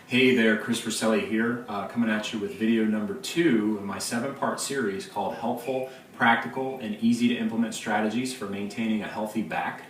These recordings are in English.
Hey there, Chris Rosselli here, coming at you with video number 2 of my 7-part series called Helpful, Practical, and Easy to Implement Strategies for Maintaining a Healthy Back.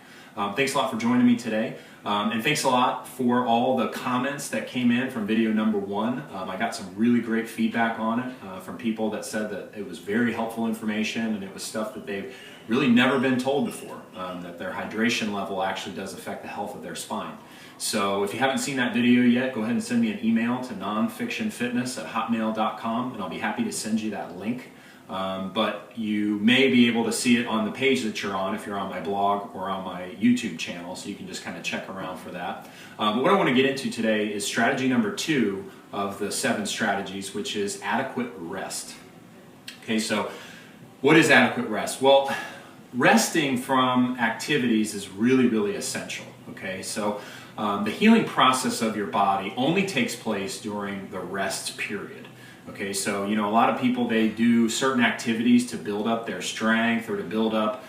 Thanks a lot for joining me today, and thanks a lot for all the comments that came in from video number 1. I got some really great feedback on it from people that said that it was very helpful information and it was stuff that they've really never been told before, that their hydration level actually does affect the health of their spine. So if you haven't seen that video yet, go ahead and send me an email to nonfictionfitness@hotmail.com and I'll be happy to send you that link. But you may be able to see it on the page that you're on if you're on my blog or on my YouTube channel, so you can just kind of check around for that. But what I want to get into today is strategy number 2 of the 7 strategies, which is adequate rest. Okay, so what is adequate rest? Well, resting from activities is really essential. Okay, so the healing process of your body only takes place during the rest period. Okay, so a lot of people, they do certain activities to build up their strength or to build up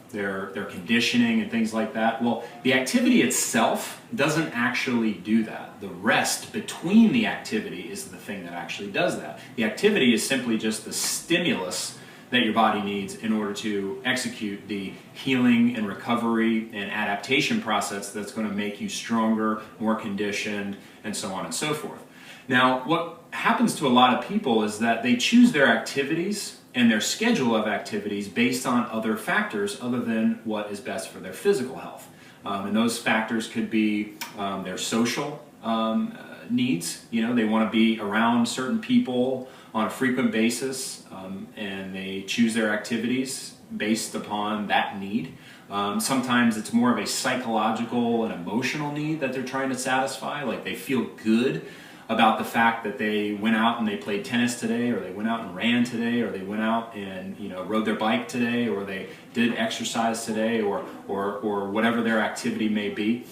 their conditioning and things like that. Well, the activity itself doesn't actually do that. The rest between the activity is the thing that actually does that. The activity is simply just the stimulus that your body needs in order to execute the healing and recovery and adaptation process that's going to make you stronger, more conditioned, and so on and so forth. Now, what happens to a lot of people is that they choose their activities and their schedule of activities based on other factors other than what is best for their physical health. And those factors could be their social needs. They want to be around certain people on a frequent basis, and they choose their activities based upon that need. Sometimes it's more of a psychological and emotional need that they're trying to satisfy, like they feel good about the fact that they went out and they played tennis today, or they went out and ran today, or they went out and rode their bike today, or they did exercise today, or whatever their activity may be.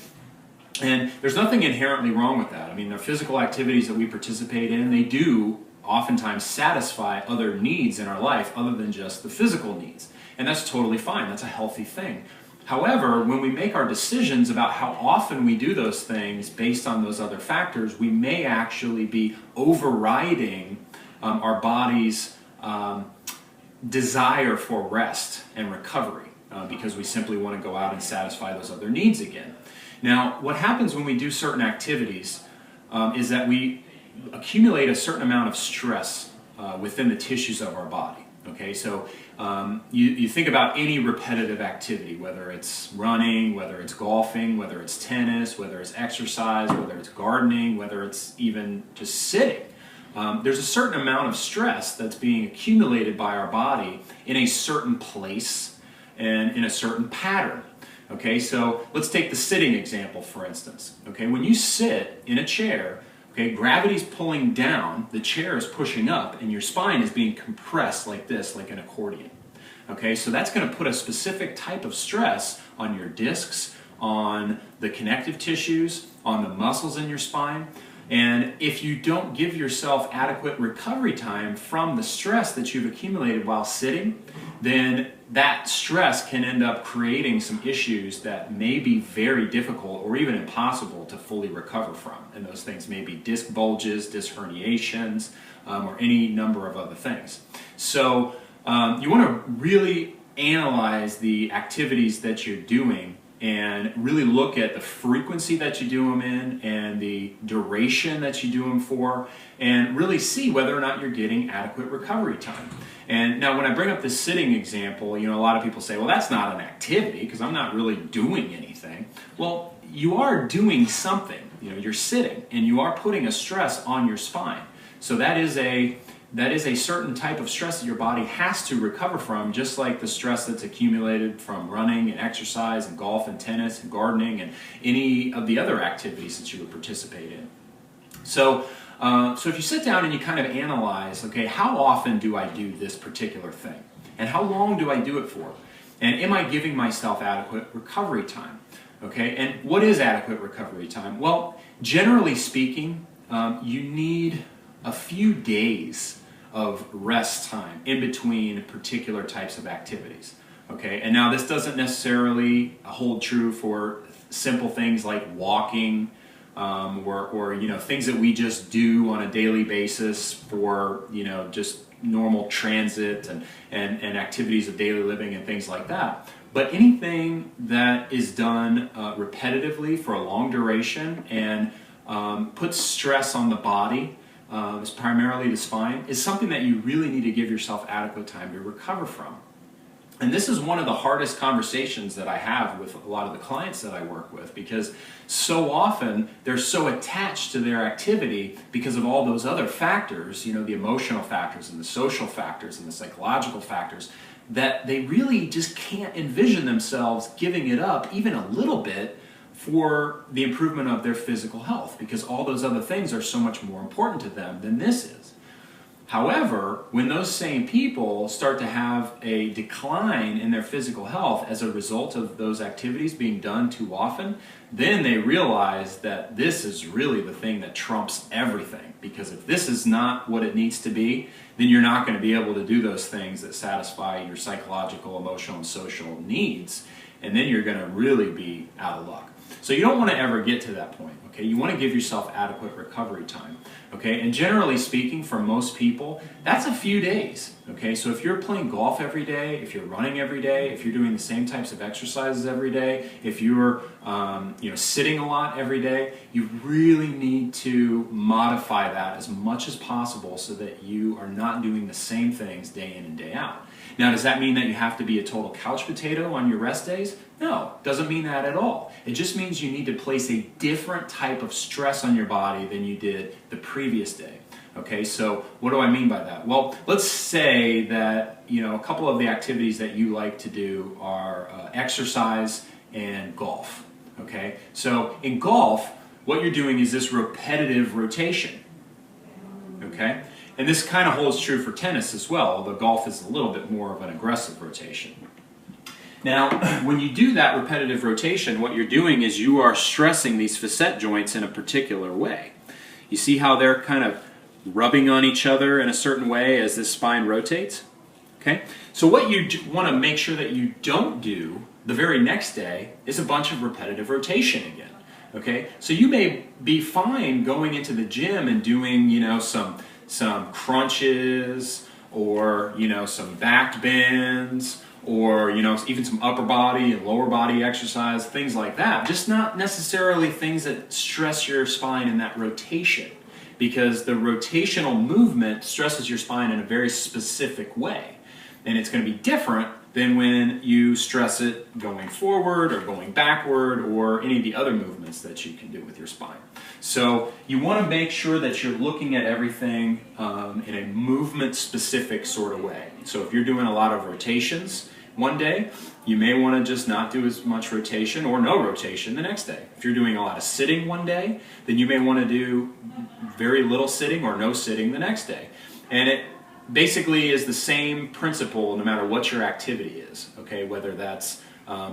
And there's nothing inherently wrong with that. I mean, the physical activities that we participate in, they do oftentimes satisfy other needs in our life other than just the physical needs. And that's totally fine. That's a healthy thing. However, when we make our decisions about how often we do those things based on those other factors, we may actually be overriding our body's desire for rest and recovery because we simply want to go out and satisfy those other needs again. Now, what happens when we do certain activities is that we accumulate a certain amount of stress within the tissues of our body. Okay, so you think about any repetitive activity, whether it's running, whether it's golfing, whether it's tennis, whether it's exercise, whether it's gardening, whether it's even just sitting. There's a certain amount of stress that's being accumulated by our body in a certain place and in a certain pattern. Okay, so let's take the sitting example, for instance. Okay, when you sit in a chair, okay, gravity's pulling down, the chair is pushing up, and your spine is being compressed like this, like an accordion. Okay, so that's going to put a specific type of stress on your discs, on the connective tissues, on the muscles in your spine. And if you don't give yourself adequate recovery time from the stress that you've accumulated while sitting, then that stress can end up creating some issues that may be very difficult or even impossible to fully recover from. And those things may be disc bulges, disc herniations, or any number of other things. So you want to really analyze the activities that you're doing and really look at the frequency that you do them in and the duration that you do them for, and really see whether or not you're getting adequate recovery time. And now when I bring up this sitting example, a lot of people say, well, that's not an activity because I'm not really doing anything. Well, you are doing something. You're sitting and you are putting a stress on your spine. So that is a certain type of stress that your body has to recover from, just like the stress that's accumulated from running and exercise and golf and tennis and gardening and any of the other activities that you would participate in. So if you sit down and you kind of analyze, okay, how often do I do this particular thing? And how long do I do it for? And am I giving myself adequate recovery time? Okay, and what is adequate recovery time? Well, generally speaking, you need a few days of rest time in between particular types of activities. Okay, and now this doesn't necessarily hold true for simple things like walking or things that we just do on a daily basis for just normal transit and activities of daily living and things like that. But anything that is done repetitively for a long duration and puts stress on the body, is primarily the spine, is something that you really need to give yourself adequate time to recover from. And this is one of the hardest conversations that I have with a lot of the clients that I work with, because so often they're so attached to their activity because of all those other factors, the emotional factors and the social factors and the psychological factors, that they really just can't envision themselves giving it up even a little bit for the improvement of their physical health, because all those other things are so much more important to them than this is. However, when those same people start to have a decline in their physical health as a result of those activities being done too often, then they realize that this is really the thing that trumps everything. Because if this is not what it needs to be, then you're not going to be able to do those things that satisfy your psychological, emotional, and social needs, and then you're going to really be out of luck. So you don't want to ever get to that point, okay? You want to give yourself adequate recovery time, okay? And generally speaking, for most people, that's a few days, okay? So if you're playing golf every day, if you're running every day, if you're doing the same types of exercises every day, if you're sitting a lot every day, you really need to modify that as much as possible so that you are not doing the same things day in and day out. Now, does that mean that you have to be a total couch potato on your rest days? No, doesn't mean that at all. It just means you need to place a different type of stress on your body than you did the previous day. Okay, so what do I mean by that? Well, let's say that a couple of the activities that you like to do are exercise and golf. Okay, so in golf, what you're doing is this repetitive rotation. Okay, and this kind of holds true for tennis as well, although golf is a little bit more of an aggressive rotation. Now, when you do that repetitive rotation, what you're doing is you are stressing these facet joints in a particular way. You see how they're kind of rubbing on each other in a certain way as this spine rotates? Okay? So what you want to make sure that you don't do the very next day is a bunch of repetitive rotation again. Okay? So you may be fine going into the gym and doing, some crunches or, some back bends, or even some upper body and lower body exercise, things like that. Just not necessarily things that stress your spine in that rotation, because the rotational movement stresses your spine in a very specific way, and it's going to be different than when you stress it going forward or going backward or any of the other movements that you can do with your spine. So you want to make sure that you're looking at everything in a movement-specific sort of way. So if you're doing a lot of rotations one day, you may want to just not do as much rotation or no rotation the next day. If you're doing a lot of sitting one day, then you may want to do very little sitting or no sitting the next day. And it basically is the same principle no matter what your activity is, okay? Whether that's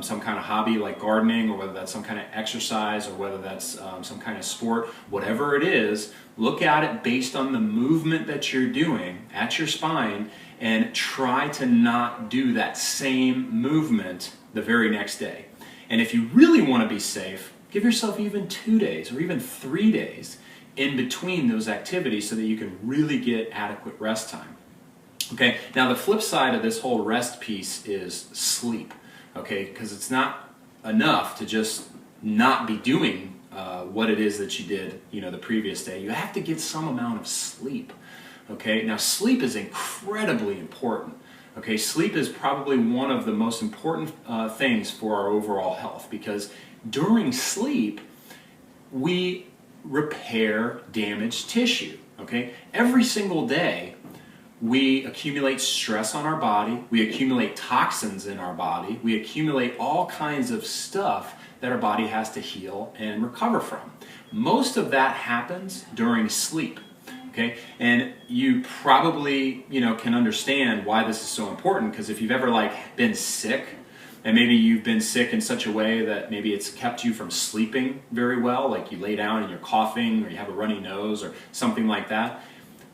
some kind of hobby like gardening, or whether that's some kind of exercise, or whether that's some kind of sport, whatever it is, look at it based on the movement that you're doing at your spine, and try to not do that same movement the very next day. And if you really want to be safe, give yourself even 2 days or even 3 days in between those activities so that you can really get adequate rest time. Okay, now the flip side of this whole rest piece is sleep, okay, because it's not enough to just not be doing what it is that you did, the previous day. You have to get some amount of sleep, okay? Now sleep is incredibly important, okay? Sleep is probably one of the most important things for our overall health, because during sleep, we repair damaged tissue, okay? Every single day, we accumulate stress on our body, we accumulate toxins in our body, we accumulate all kinds of stuff that our body has to heal and recover from. Most of that happens during sleep, okay? And you probably, can understand why this is so important, because if you've ever been sick, and maybe you've been sick in such a way that maybe it's kept you from sleeping very well, like you lay down and you're coughing, or you have a runny nose or something like that,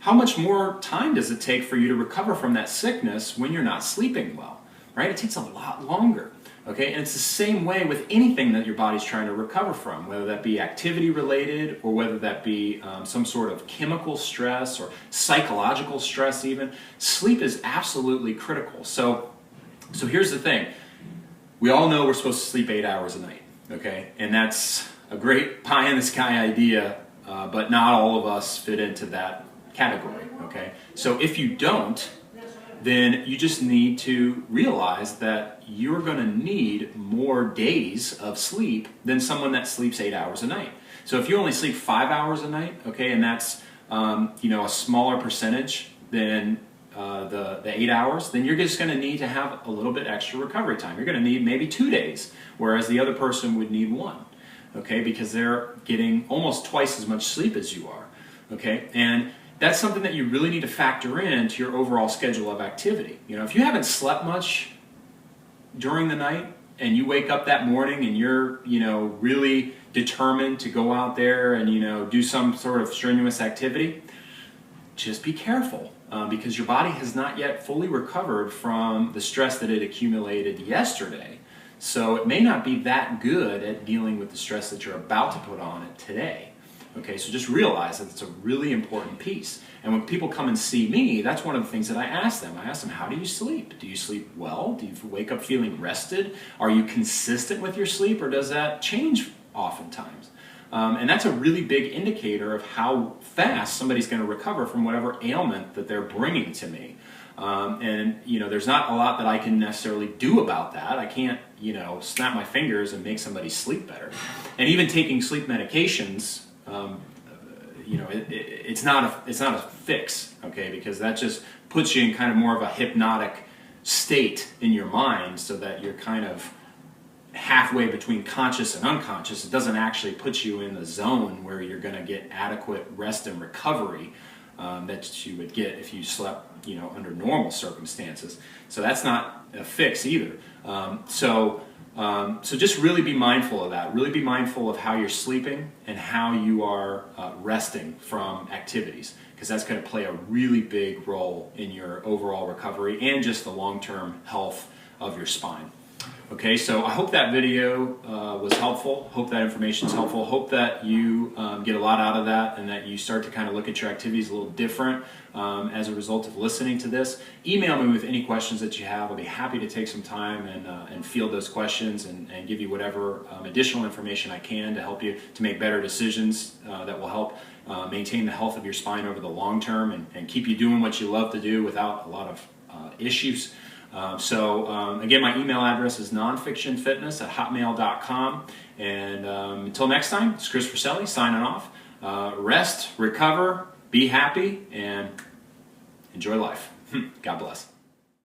how much more time does it take for you to recover from that sickness when you're not sleeping well, right? It takes a lot longer, Okay, and it's the same way with anything that your body's trying to recover from, whether that be activity related or whether that be some sort of chemical stress or psychological stress even. Sleep is absolutely critical. So here's the thing. We all know we're supposed to sleep 8 hours a night, okay? And that's a great pie in the sky idea, but not all of us fit into that category, okay? So if you don't, then you just need to realize that you're going to need more days of sleep than someone that sleeps 8 hours a night. So if you only sleep 5 hours a night, okay, and that's a smaller percentage than the 8 hours, then you're just going to need to have a little bit extra recovery time. You're going to need maybe 2 days, whereas the other person would need 1, okay, because they're getting almost twice as much sleep as you are, okay, and that's something that you really need to factor into your overall schedule of activity. If you haven't slept much during the night and you wake up that morning and you're, really determined to go out there and, do some sort of strenuous activity, just be careful because your body has not yet fully recovered from the stress that it accumulated yesterday. So it may not be that good at dealing with the stress that you're about to put on it today. Okay, so just realize that it's a really important piece. And when people come and see me, that's one of the things that I ask them. I ask them, how do you sleep? Do you sleep well? Do you wake up feeling rested? Are you consistent with your sleep, or does that change oftentimes? And that's a really big indicator of how fast somebody's going to recover from whatever ailment that they're bringing to me. There's not a lot that I can necessarily do about that. I can't, snap my fingers and make somebody sleep better. And even taking sleep medications, it's not a fix, okay? Because that just puts you in kind of more of a hypnotic state in your mind, so that you're kind of halfway between conscious and unconscious. It doesn't actually put you in the zone where you're going to get adequate rest and recovery that you would get if you slept, under normal circumstances. So that's not a fix either. So just really be mindful of that. Really be mindful of how you're sleeping and how you are resting from activities, because that's going to play a really big role in your overall recovery and just the long-term health of your spine. Okay, so I hope that video was helpful. Hope that information is helpful. Hope that you get a lot out of that, and that you start to kind of look at your activities a little different as a result of listening to this. Email me with any questions that you have. I'll be happy to take some time and field those questions and give you whatever additional information I can to help you to make better decisions that will help maintain the health of your spine over the long term and keep you doing what you love to do without a lot of issues. Again, my email address is nonfictionfitness@hotmail.com. And until next time, it's Chris Roselli signing off. Rest, recover, be happy, and enjoy life. God bless.